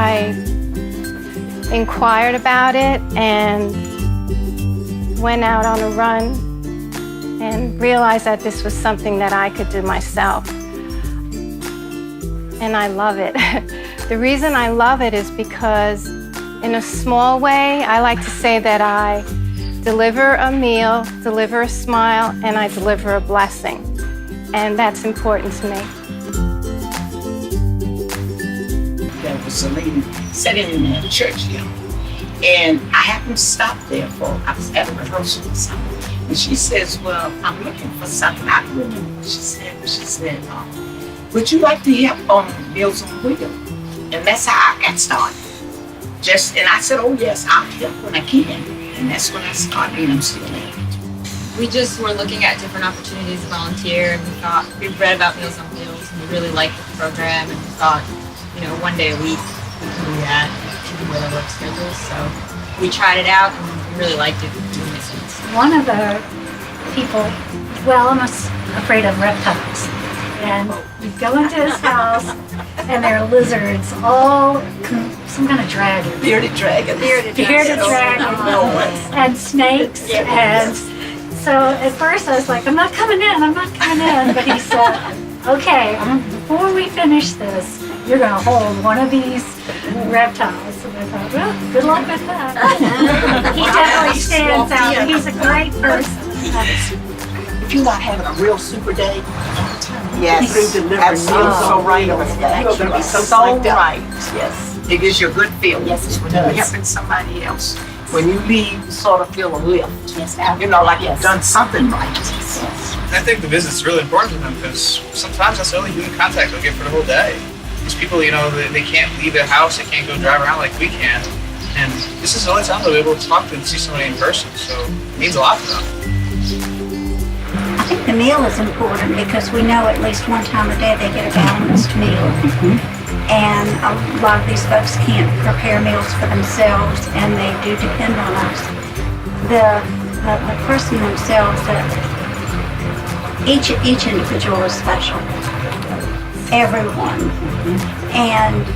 I inquired about it and went out on a run and realized that this was something that I could do myself. And I love it. The reason I love it is because in a small way, I like to say that I deliver a meal, deliver a smile, and I deliver a blessing. And that's important to me. There was a lady sitting in the church here, and I happened to stop there I was at a rehearsal or something, and she says, well, I'm looking for something. I don't remember what she said, would you like to help on Meals on Wheels? And that's how I got started. And I said, oh yes, I'll help when I can. And that's when I started, and I'm still there. We just were looking at different opportunities to volunteer, and we read about Meals on Wheels, and we really liked the program, and we thought, one day a week we can do that, even with our work schedules. So we tried it out, and we really liked it. One of the people, I'm afraid of reptiles. And you go into his house, and there are lizards, some kind of dragon. Bearded dragons. Bearded dragons. And snakes. And so at first I was like, I'm not coming in. But he said, okay, before we finish this, you're going to hold one of these reptiles. And I thought, well, good luck with that. He definitely stands out. He's a great person. If you're not having a real super day, yes, through delivering meals on right over that. You're going to be so right. Yes. It gives you a good feeling. Yes, it does. When you're helping somebody else. When you leave, you sort of feel a lift. Yes, like you've done something right. Yes. I think the visit's really important to them because sometimes that's the only human contact they'll get for the whole day. These people, they can't leave their house, they can't go drive around like we can. And this is the only time they'll be able to talk to and see somebody in person, so it means a lot to them. I think the meal is important because we know at least one time a day they get a balanced meal. And a lot of these folks can't prepare meals for themselves, and they do depend on us. The person themselves, each individual is special. Everyone. And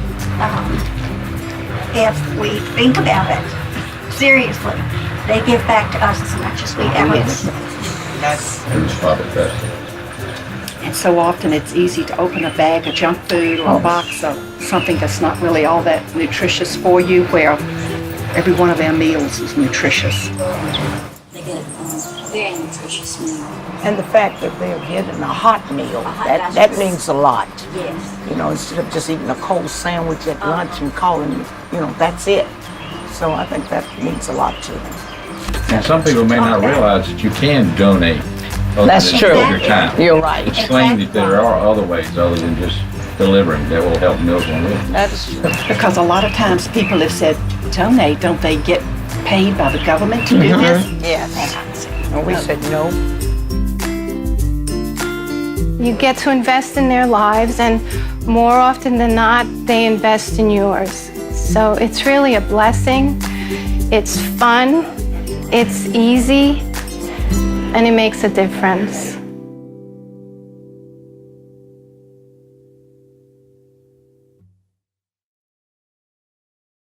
if we think about it seriously, they give back to us as much as we ever do. Yes. And so often it's easy to open a bag of junk food or a box of something that's not really all that nutritious for you, where every one of our meals is nutritious. They get a very nutritious meal. And the fact that they're getting a hot meal, that means a lot. Yes. Instead of just eating a cold sandwich at lunch and calling, that's it. So I think that means a lot to them. And some people may not realize that you can donate. That's true. Your time. You're right. Explain that there are other ways other than just delivering that will help Meals on Wheels. That's true. Because a lot of times people have said, donate, don't they get paid by the government to do this? Yes. And we said no. You get to invest in their lives, and more often than not, they invest in yours. So it's really a blessing. It's fun, it's easy, and it makes a difference.